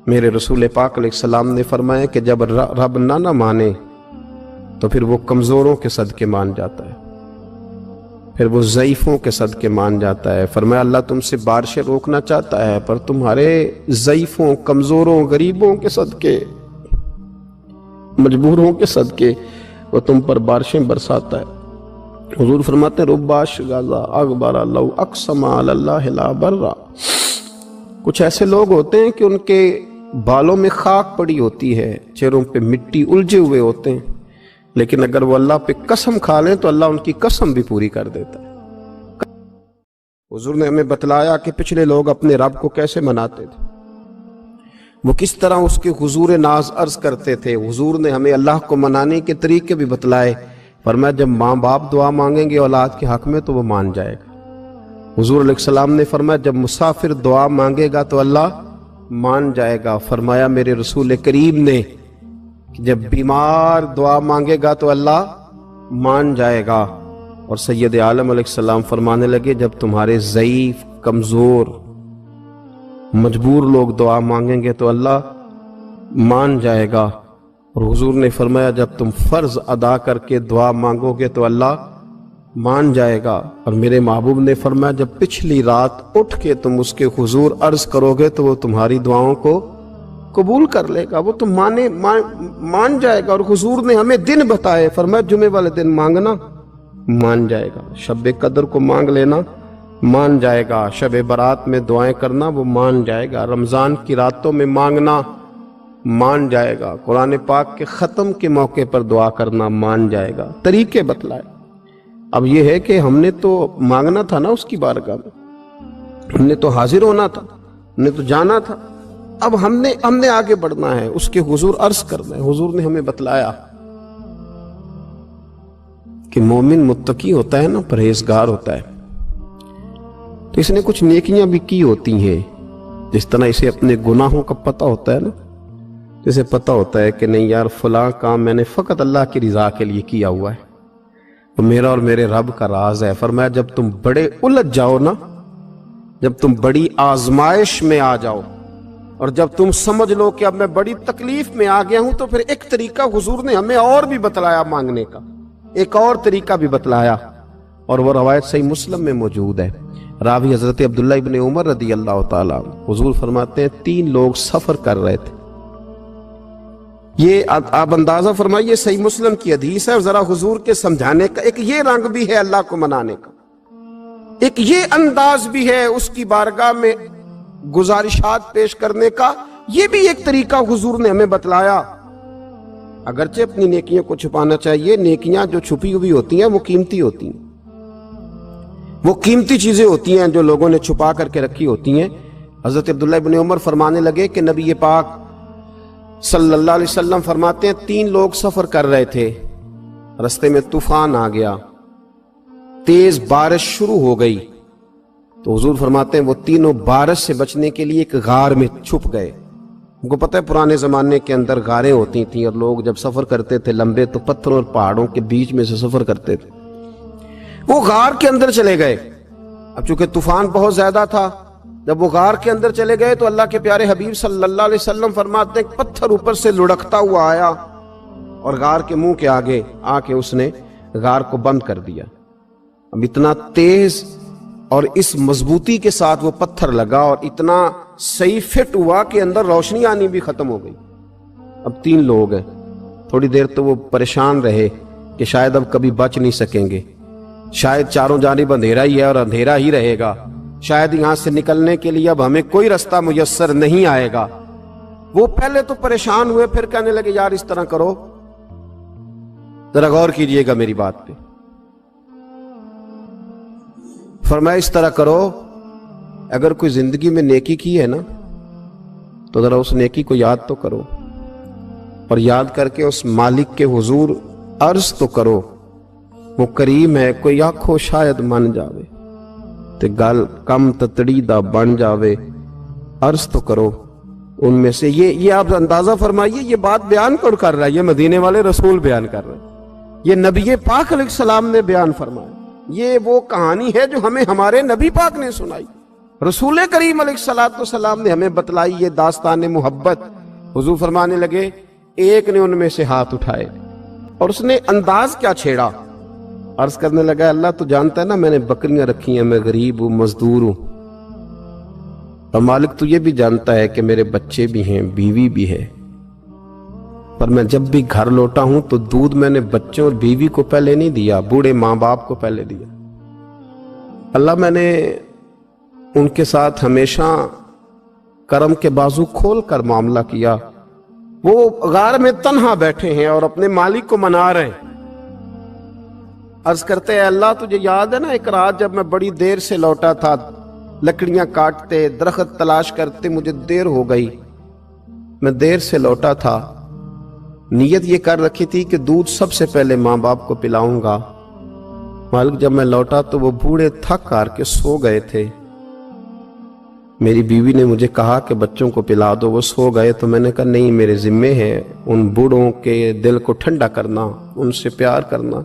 میرے رسول پاک علیہ السلام نے فرمایا کہ جب رب نہ مانے تو پھر وہ کمزوروں کے صدقے مان جاتا ہے، پھر وہ ضعیفوں کے صدقے مان جاتا ہے۔ فرمایا اللہ تم سے بارشیں روکنا چاہتا ہے، پر تمہارے ضعیفوں، کمزوروں، غریبوں کے صدقے، مجبوروں کے صدقے وہ تم پر بارشیں برساتا ہے۔ حضور فرماتے ہیں رب اشغاذا اغبر لو اقسم علی اللہ لا برا۔ کچھ ایسے لوگ ہوتے ہیں کہ ان کے بالوں میں خاک پڑی ہوتی ہے، چہروں پہ مٹی الجھے ہوئے ہوتے ہیں، لیکن اگر وہ اللہ پہ قسم کھا لیں تو اللہ ان کی قسم بھی پوری کر دیتا ہے۔ حضور نے ہمیں بتلایا کہ پچھلے لوگ اپنے رب کو کیسے مناتے تھے، وہ کس طرح اس کے حضور ناز عرض کرتے تھے۔ حضور نے ہمیں اللہ کو منانے کے طریقے بھی بتلائے۔ فرمایا جب ماں باپ دعا مانگیں گے اولاد کے حق میں تو وہ مان جائے گا۔ حضور علیہ السلام نے فرمایا جب مسافر دعا مانگے گا تو اللہ مان جائے گا۔ فرمایا میرے رسول کریم نے کہ جب بیمار دعا مانگے گا تو اللہ مان جائے گا۔ اور سید عالم علیہ السلام فرمانے لگے جب تمہارے ضعیف، کمزور، مجبور لوگ دعا مانگیں گے تو اللہ مان جائے گا۔ اور حضور نے فرمایا جب تم فرض ادا کر کے دعا مانگو گے تو اللہ مان جائے گا۔ اور میرے محبوب نے فرمایا جب پچھلی رات اٹھ کے تم اس کے حضور عرض کرو گے تو وہ تمہاری دعاؤں کو قبول کر لے گا، وہ تم مان جائے گا۔ اور حضور نے ہمیں دن بتائے، فرمایا جمعے والے دن مانگنا مان جائے گا، شب قدر کو مانگ لینا مان جائے گا، شب برات میں دعائیں کرنا وہ مان جائے گا، رمضان کی راتوں میں مانگنا مان جائے گا، قرآن پاک کے ختم کے موقع پر دعا کرنا مان جائے گا۔ طریقے بتلائے۔ اب یہ ہے کہ ہم نے تو مانگنا تھا نا اس کی بارگاہ میں، ہم نے تو حاضر ہونا تھا، ہم نے تو جانا تھا۔ اب ہم نے آگے بڑھنا ہے، اس کے حضور عرض کرنا ہے۔ حضور نے ہمیں بتلایا کہ مومن متقی ہوتا ہے نا، پرہیزگار ہوتا ہے، تو اس نے کچھ نیکیاں بھی کی ہوتی ہیں، جس طرح اسے اپنے گناہوں کا پتہ ہوتا ہے نا، جسے پتہ ہوتا ہے کہ نہیں یار فلاں کام میں نے فقط اللہ کی رضا کے لیے کیا ہوا ہے، وہ میرا اور میرے رب کا راز ہے۔ فرمایا جب تم بڑے الجھ جاؤ نا، جب تم بڑی آزمائش میں آ جاؤ اور جب تم سمجھ لو کہ اب میں بڑی تکلیف میں آ گیا ہوں، تو پھر ایک طریقہ حضور نے ہمیں اور بھی بتلایا مانگنے کا، ایک اور طریقہ بھی بتلایا، اور وہ روایت صحیح مسلم میں موجود ہے۔ راوی حضرت عبداللہ ابن عمر رضی اللہ تعالیٰ عنہ، حضور فرماتے ہیں 3 لوگ سفر کر رہے تھے۔ یہ آپ اندازہ فرمائیے صحیح مسلم کی حدیث ہے، اور ذرا حضور کے سمجھانے کا ایک یہ رنگ بھی ہے اللہ کو منانے کا، ایک یہ انداز بھی ہے اس کی بارگاہ میں گزارشات پیش کرنے کا، یہ بھی ایک طریقہ حضور نے ہمیں بتلایا۔ اگرچہ اپنی نیکیوں کو چھپانا چاہیے، نیکیاں جو چھپی ہوئی ہوتی ہیں وہ قیمتی ہوتی ہیں، وہ قیمتی چیزیں ہوتی ہیں جو لوگوں نے چھپا کر کے رکھی ہوتی ہیں۔ حضرت عبداللہ ابن عمر فرمانے لگے کہ نبی پاک صلی اللہ علیہ وسلم فرماتے ہیں 3 لوگ سفر کر رہے تھے، رستے میں طوفان آ گیا، تیز بارش شروع ہو گئی، تو حضور فرماتے ہیں وہ تینوں بارش سے بچنے کے لیے ایک غار میں چھپ گئے۔ ان کو پتہ ہے پرانے زمانے کے اندر غاریں ہوتی تھیں، اور لوگ جب سفر کرتے تھے لمبے تو پتھروں اور پہاڑوں کے بیچ میں سے سفر کرتے تھے۔ وہ غار کے اندر چلے گئے، اب چونکہ طوفان بہت زیادہ تھا، جب وہ غار کے اندر چلے گئے تو اللہ کے پیارے حبیب صلی اللہ علیہ وسلم فرماتے ہیں پتھر اوپر سے لڑکتا ہوا آیا اور غار کے منہ کے آگے آ کے اس نے غار کو بند کر دیا۔ اب اتنا تیز اور اس مضبوطی کے ساتھ وہ پتھر لگا اور اتنا صحیح فٹ ہوا کہ اندر روشنی آنی بھی ختم ہو گئی۔ اب 3 لوگ ہیں، تھوڑی دیر تو وہ پریشان رہے کہ شاید اب کبھی بچ نہیں سکیں گے، شاید چاروں جانب اندھیرا ہی ہے اور اندھیرا ہی رہے گا، شاید یہاں سے نکلنے کے لیے اب ہمیں کوئی رستہ میسر نہیں آئے گا۔ وہ پہلے تو پریشان ہوئے، پھر کہنے لگے یار اس طرح کرو، ذرا غور کیجئے گا میری بات پہ۔ فرمایا اس طرح کرو، اگر کوئی زندگی میں نیکی کی ہے نا تو ذرا اس نیکی کو یاد تو کرو، اور یاد کر کے اس مالک کے حضور عرض تو کرو، وہ کریم ہے، کوئی آنکھو شاید من جاوے تے گل کم تتڑی دا بن جاوے، عرض تو کرو ان میں سے۔ یہ آپ اندازہ فرمائیے یہ بات بیان کون کر رہا ہے؟ یہ مدینے والے رسول بیان کر رہے ہیں، یہ نبی پاک علیہ السلام نے بیان فرمایا، یہ وہ کہانی ہے جو ہمیں ہمارے نبی پاک نے سنائی۔ رسول کریم علیہ السلام نے ہمیں بتلائی یہ داستان محبت. حضور فرمانے لگے ایک نے ان میں سے ہاتھ اٹھائے اور اس نے انداز کیا چھیڑا. عرض کرنے لگا اللہ تو جانتا ہے نا میں نے بکریاں رکھی ہیں, میں غریب ہوں, مزدور ہوں, اور مالک تو یہ بھی جانتا ہے کہ میرے بچے بھی ہیں, بیوی بھی ہے, پر میں جب بھی گھر لوٹا ہوں تو دودھ میں نے بچوں اور بیوی کو پہلے نہیں دیا, بوڑھے ماں باپ کو پہلے دیا. اللہ میں نے ان کے ساتھ ہمیشہ کرم کے بازو کھول کر معاملہ کیا. وہ غار میں تنہا بیٹھے ہیں اور اپنے مالک کو منا رہے ہیں. عرض کرتے ہیں اللہ تجھے یاد ہے نا ایک رات جب میں بڑی دیر سے لوٹا تھا, لکڑیاں کاٹتے, درخت تلاش کرتے, مجھے دیر ہو گئی, میں دیر سے لوٹا تھا, نیت یہ کر رکھی تھی کہ دودھ سب سے پہلے ماں باپ کو پلاؤں گا. مالک جب میں لوٹا تو وہ بوڑھے تھک کر کے سو گئے تھے. میری بیوی نے مجھے کہا کہ بچوں کو پلا دو, وہ سو گئے. تو میں نے کہا نہیں, میرے ذمے ہے ان بوڑھوں کے دل کو ٹھنڈا کرنا, ان سے پیار کرنا.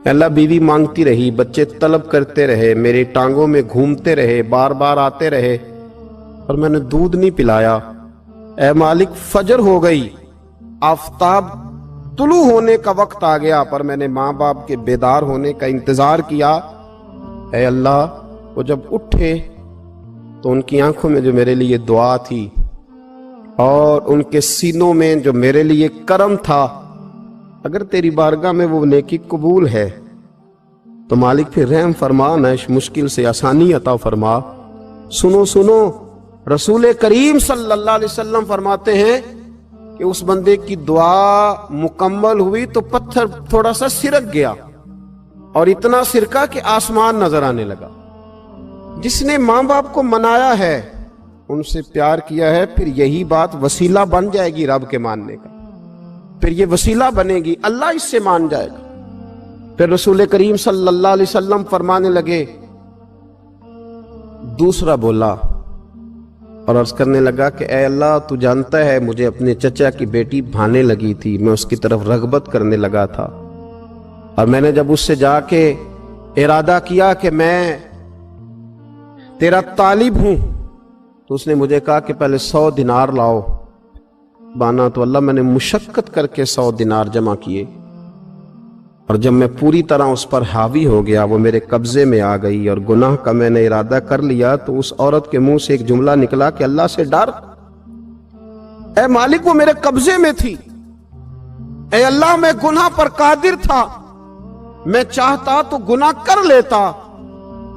اللہ بیوی مانگتی رہی, بچے طلب کرتے رہے, میری ٹانگوں میں گھومتے رہے, بار بار آتے رہے, اور میں نے دودھ نہیں پلایا. اے مالک فجر ہو گئی, آفتاب طلوع ہونے کا وقت آ گیا, پر میں نے ماں باپ کے بیدار ہونے کا انتظار کیا. اے اللہ وہ جب اٹھے تو ان کی آنکھوں میں جو میرے لیے دعا تھی اور ان کے سینوں میں جو میرے لیے کرم تھا, اگر تیری بارگاہ میں وہ نیکی قبول ہے تو مالک پھر رحم فرما, نہ اس مشکل سے آسانی عطا فرما. سنو سنو, رسول کریم صلی اللہ علیہ وسلم فرماتے ہیں کہ اس بندے کی دعا مکمل ہوئی تو پتھر تھوڑا سا سرک گیا, اور اتنا سرکا کہ آسمان نظر آنے لگا. جس نے ماں باپ کو منایا ہے, ان سے پیار کیا ہے, پھر یہی بات وسیلہ بن جائے گی رب کے ماننے کا, پھر یہ وسیلہ بنے گی, اللہ اس سے مان جائے گا. پھر رسول کریم صلی اللہ علیہ وسلم فرمانے لگے, دوسرا بولا اور عرض کرنے لگا کہ اے اللہ تو جانتا ہے مجھے اپنے چچا کی بیٹی بھانے لگی تھی, میں اس کی طرف رغبت کرنے لگا تھا, اور میں نے جب اس سے جا کے ارادہ کیا کہ میں تیرا طالب ہوں, تو اس نے مجھے کہا کہ پہلے 100 دینار لاؤ. بانا تو اللہ میں نے مشقت کر کے 100 دینار جمع کیے, اور جب میں پوری طرح اس پر حاوی ہو گیا, وہ میرے قبضے میں آ گئی اور گناہ کا میں نے ارادہ کر لیا, تو اس عورت کے منہ سے ایک جملہ نکلا کہ اللہ سے ڈر. اے مالک وہ میرے قبضے میں تھی, اے اللہ میں گناہ پر قادر تھا, میں چاہتا تو گناہ کر لیتا,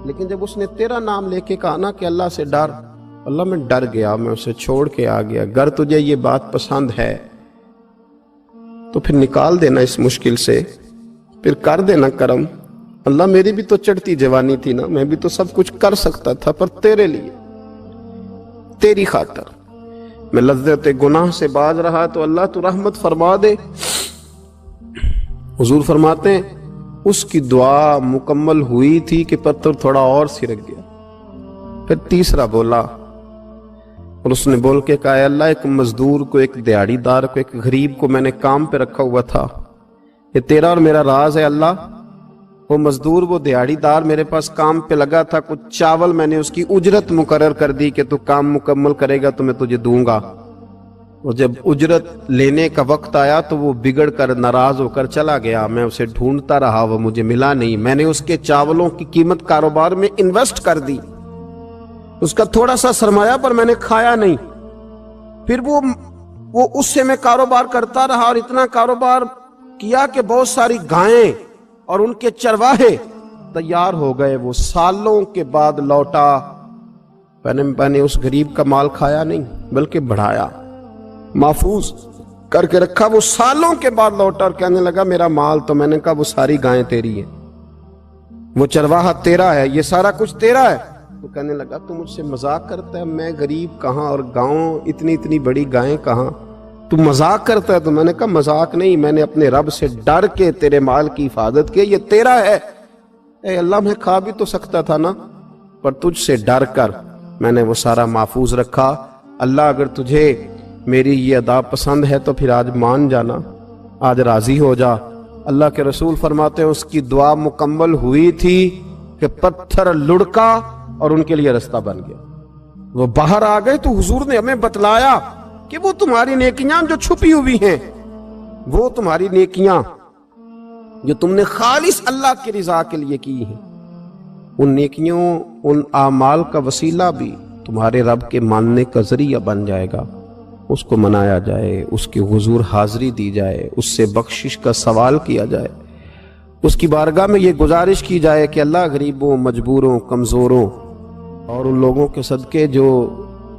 لیکن جب اس نے تیرا نام لے کے کہا نا کہ اللہ سے ڈر, اللہ میں ڈر گیا, میں اسے چھوڑ کے آ گیا. اگر تجھے یہ بات پسند ہے تو پھر نکال دینا اس مشکل سے, پھر کر دینا کرم. اللہ میری بھی تو چڑھتی جوانی تھی نا, میں بھی تو سب کچھ کر سکتا تھا, پر تیرے لیے, تیری خاطر میں لذت گناہ سے باز رہا, تو اللہ تو رحمت فرما دے. حضور فرماتے ہیں اس کی دعا مکمل ہوئی تھی کہ پتھر تھوڑا اور سرک گیا. پھر تیسرا بولا اور اس نے بول کے کہا, اے اللہ ایک مزدور کو, ایک دیہڑی دار کو, ایک غریب کو میں نے کام پہ رکھا ہوا تھا, یہ تیرا اور میرا راز ہے اللہ. وہ مزدور, وہ دیہڑی دار میرے پاس کام پہ لگا تھا, کچھ چاول میں نے اس کی اجرت مقرر کر دی کہ تو کام مکمل کرے گا تو میں تجھے دوں گا. اور جب اجرت لینے کا وقت آیا تو وہ بگڑ کر ناراض ہو کر چلا گیا. میں اسے ڈھونڈتا رہا, وہ مجھے ملا نہیں. میں نے اس کے چاولوں کی قیمت کاروبار میں انویسٹ کر دی, اس کا تھوڑا سا سرمایہ, پر میں نے کھایا نہیں. پھر وہ اس سے میں کاروبار کرتا رہا, اور اتنا کاروبار کیا کہ بہت ساری گائیں اور ان کے چرواہے تیار ہو گئے. وہ سالوں کے بعد لوٹا, میں نے اس غریب کا مال کھایا نہیں بلکہ بڑھایا, محفوظ کر کے رکھا. وہ سالوں کے بعد لوٹا اور کہنے لگا میرا مال, تو میں نے کہا وہ ساری گائیں تیری ہیں, وہ چرواہا تیرا ہے, یہ سارا کچھ تیرا ہے. تو کہنے لگا تو مجھ سے مذاق کرتا ہے, میں غریب کہاں اور گاؤں اتنی بڑی گائیں کہاں, تو مذاق کرتا ہے. تو میں نے کہا مذاق نہیں, میں نے اپنے رب سے ڈر کے تیرے مال کی حفاظت کی, یہ تیرا ہے. اے اللہ میں کھا بھی تو سکتا تھا نا, پر تجھ سے ڈر کر میں نے وہ سارا محفوظ رکھا. اللہ اگر تجھے میری یہ ادا پسند ہے تو پھر آج مان جانا, آج راضی ہو جا. اللہ کے رسول فرماتے ہیں اس کی دعا مکمل ہوئی تھی کہ پتھر لڑکا اور ان کے لیے رستہ بن گیا. وہ باہر آ گئے تو حضور نے ہمیں بتلایا کہ وہ تمہاری نیکیاں جو چھپی ہوئی ہیں، وہ تمہاری نیکیاں جو تم نے خالص اللہ کی رضا کے لیے کی ہیں، ان نیکیوں، ان اعمال کا وسیلہ بھی تمہارے رب کے ماننے کا ذریعہ بن جائے گا. اس کو منایا جائے، اس کے حضور حاضری دی جائے، اس سے بخشش کا سوال کیا جائے، اس کی بارگاہ میں یہ گزارش کی جائے کہ اللہ غریبوں، مجبوروں، کمزوروں اور ان لوگوں کے صدقے جو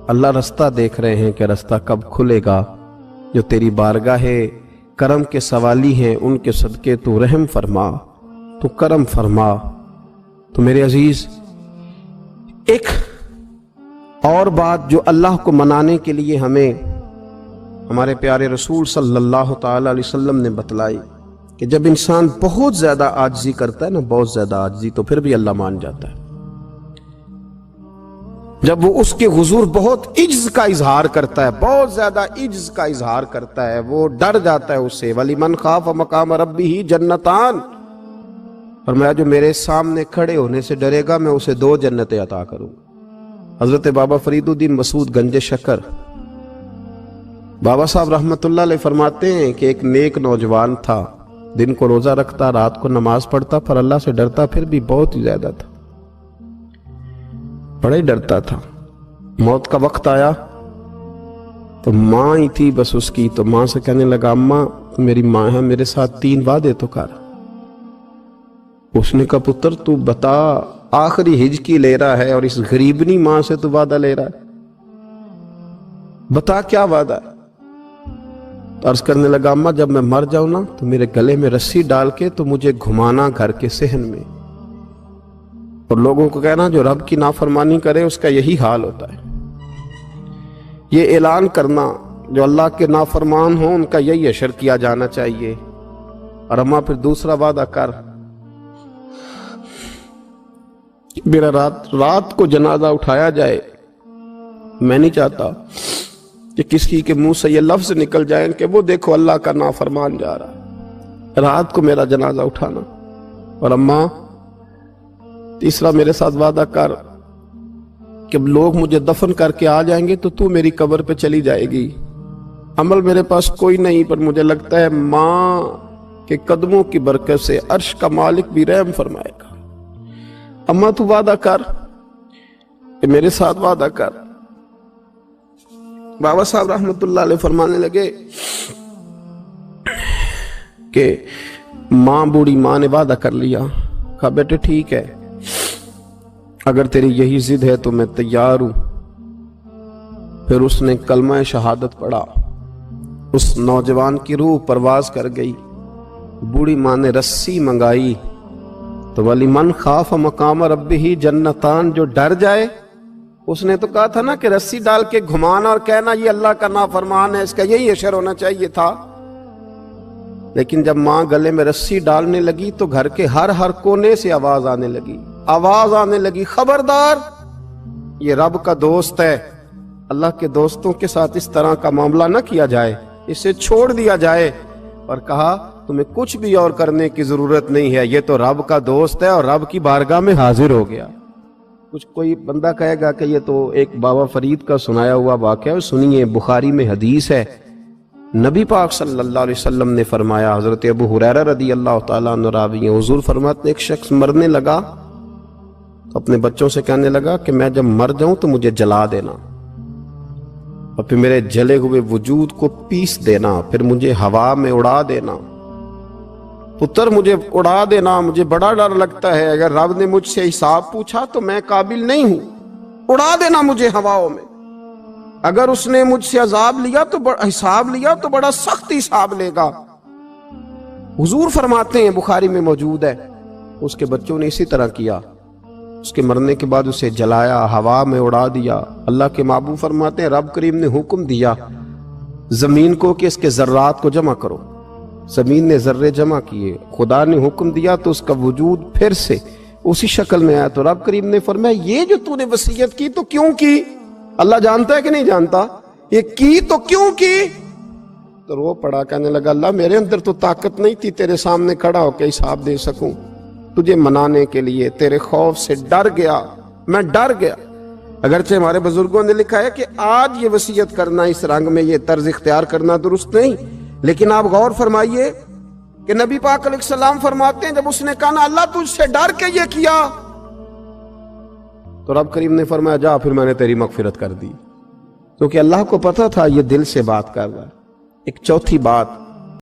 اللہ رستہ دیکھ رہے ہیں کہ رستہ کب کھلے گا، جو تیری بارگاہ کرم کے سوالی ہیں، ان کے صدقے تو رحم فرما، تو کرم فرما. تو میرے عزیز، ایک اور بات جو اللہ کو منانے کے لیے ہمیں ہمارے پیارے رسول صلی اللہ تعالی علیہ وسلم نے بتلائی کہ جب انسان بہت زیادہ عاجزی کرتا ہے نا، بہت زیادہ عاجزی، تو پھر بھی اللہ مان جاتا ہے. جب وہ اس کے حضور بہت عجز کا اظہار کرتا ہے، بہت زیادہ عجز کا اظہار کرتا ہے، وہ ڈر جاتا ہے اس سے. وَلِمَنْ خَافَ مَقَامَ رَبِّهِ جَنَّتَانِ، فرمایا جو میرے سامنے کھڑے ہونے سے ڈرے گا میں اسے 2 جنتیں عطا کروں. حضرت بابا فرید الدین مسعود گنج شکر بابا صاحب رحمت اللہ علیہ فرماتے ہیں کہ ایک نیک نوجوان تھا، دن کو روزہ رکھتا، رات کو نماز پڑھتا، پر اللہ سے ڈرتا پھر بھی بہت ہی زیادہ تھا، بڑا ہی ڈرتا تھا. موت کا وقت آیا تو ماں ہی تھی بس اس کی، تو ماں سے کہنے لگا اماں میری ماں ہے، میرے ساتھ 3 وعدے تو کر. اس نے کہا پتر تو بتا، آخری ہجکی لے رہا ہے اور اس غریبنی ماں سے تو وعدہ لے رہا ہے، بتا کیا وعدہ ہے. تو عرض کرنے لگا اماں جب میں مر جاؤں نا تو میرے گلے میں رسی ڈال کے تو مجھے گھمانا گھر کے صحن میں، اور لوگوں کو کہنا جو رب کی نافرمانی کرے اس کا یہی حال ہوتا ہے. یہ اعلان کرنا جو اللہ کے نافرمان ہوں ان کا یہی اشر کیا جانا چاہیے. اور اماں پھر دوسرا وعدہ کر، میرا رات کو جنازہ اٹھایا جائے، میں نہیں چاہتا کہ کسی کے منہ سے یہ لفظ نکل جائیں کہ وہ دیکھو اللہ کا نافرمان جا رہا ہے. رات کو میرا جنازہ اٹھانا. اور اماں تیسرا میرے ساتھ وعدہ کر کہ لوگ مجھے دفن کر کے آ جائیں گے تو میری قبر پہ چلی جائے گی. عمل میرے پاس کوئی نہیں، پر مجھے لگتا ہے ماں کے قدموں کی برکت سے عرش کا مالک بھی رحم فرمائے گا. اماں تو وعدہ کر کہ میرے ساتھ وعدہ کر. بابا صاحب رحمت اللہ علیہ فرمانے لگے کہ ماں، بوڑھی ماں نے وعدہ کر لیا. کہا بیٹے ٹھیک ہے، اگر تیری یہی ضد ہے تو میں تیار ہوں. پھر اس نے کلمہ شہادت پڑھا، اس نوجوان کی روح پرواز کر گئی. بوڑھی ماں نے رسی منگائی تو وَلِمَنْ خَافَ مَقَامَ رَبِّهِ جَنَّتَانِ، جو ڈر جائے. اس نے تو کہا تھا نا کہ رسی ڈال کے گھمانا اور کہنا یہ اللہ کا نافرمان ہے، اس کا یہی اشر ہونا چاہیے تھا. لیکن جب ماں گلے میں رسی ڈالنے لگی تو گھر کے ہر کونے سے آواز آنے لگی، خبردار یہ رب کا دوست ہے، اللہ کے دوستوں کے ساتھ اس طرح کا معاملہ نہ کیا جائے، اسے چھوڑ دیا جائے. اور کہا تمہیں کچھ بھی اور کرنے کی ضرورت نہیں ہے، یہ تو رب کا دوست ہے اور رب کی بارگاہ میں حاضر ہو گیا. کچھ کوئی بندہ کہے گا کہ یہ تو ایک بابا فرید کا سنایا ہوا واقعہ ہے. سنیے، بخاری میں حدیث ہے، نبی پاک صلی اللہ علیہ وسلم نے فرمایا، حضرت ابو ہریرہ رضی اللہ تعالیٰ عنہ راوی ہیں، حضور فرماتے ہیں ایک شخص مرنے لگا تو اپنے بچوں سے کہنے لگا کہ میں جب مر جاؤں تو مجھے جلا دینا، اور پھر میرے جلے ہوئے وجود کو پیس دینا، پھر مجھے ہوا میں اڑا دینا. پتر مجھے اڑا دینا، مجھے بڑا ڈر لگتا ہے، اگر رب نے مجھ سے حساب پوچھا تو میں قابل نہیں ہوں، اڑا دینا مجھے ہواؤں میں. اگر اس نے مجھ سے عذاب لیا تو حساب لیا تو بڑا سخت حساب لے گا. حضور فرماتے ہیں، بخاری میں موجود ہے، اس کے بچوں نے اسی طرح کیا. اس کے مرنے کے بعد اسے جلایا، ہوا میں اڑا دیا. اللہ کے محبوب فرماتے ہیں رب کریم نے حکم دیا زمین کو کہ اس کے ذرات کو جمع کرو. زمین نے ذرے جمع کیے، خدا نے حکم دیا تو اس کا وجود پھر سے اسی شکل میں آیا. تو رب کریم نے فرمایا یہ جو تو نے وصیت کی تو کیوں کی؟ اللہ جانتا ہے کہ نہیں جانتا؟ یہ کی تو کیوں کی؟ تو رو پڑا، کہنے لگا اللہ میرے اندر تو طاقت نہیں تھی تیرے سامنے کھڑا ہو کے حساب دے سکوں، تجھے منانے کے لیے تیرے خوف سے ڈر گیا، میں ڈر گیا۔ اگرچہ ہمارے بزرگوں نے لکھا ہے کہ آج یہ وصیت کرنا اس رنگ میں، یہ طرز اختیار کرنا درست نہیں، لیکن آپ غور فرمائیے کہ نبی پاک علیہ السلام فرماتے ہیں جب اس نے کہا نا اللہ تجھ سے ڈر کے یہ کیا، تو رب کریم نے فرمایا جا پھر میں نے تیری مغفرت کر دی، کیونکہ اللہ کو پتا تھا یہ دل سے بات کر رہا ہے۔ ایک چوتھی بات